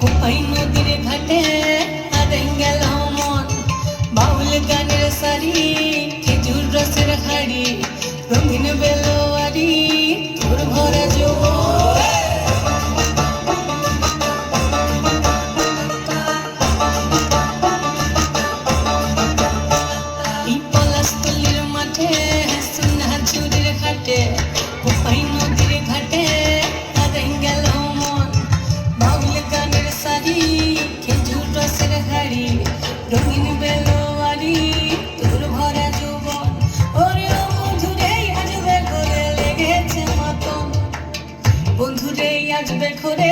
কোপাই নদীর ঘাটে হারে গেল মন বাউল গানের সারি খেজুর রসের হাড়ি রঙিন বেলোয়ারি তোর ভরা যৌবন এই পলাশতলির মাঠে সোনা ঝুড়ির ঘাটে কোপাই নদীর ঘাটে হারে গেল মন বাউল গানের সারি খেজুর রসের হাড়ি রঙিন বেলোয়ারি তোর ভরা যৌবন ওরে ও বন্ধুরে আজ বেঘরে লেগেছে মতন বন্ধুরে আজ বেঘরে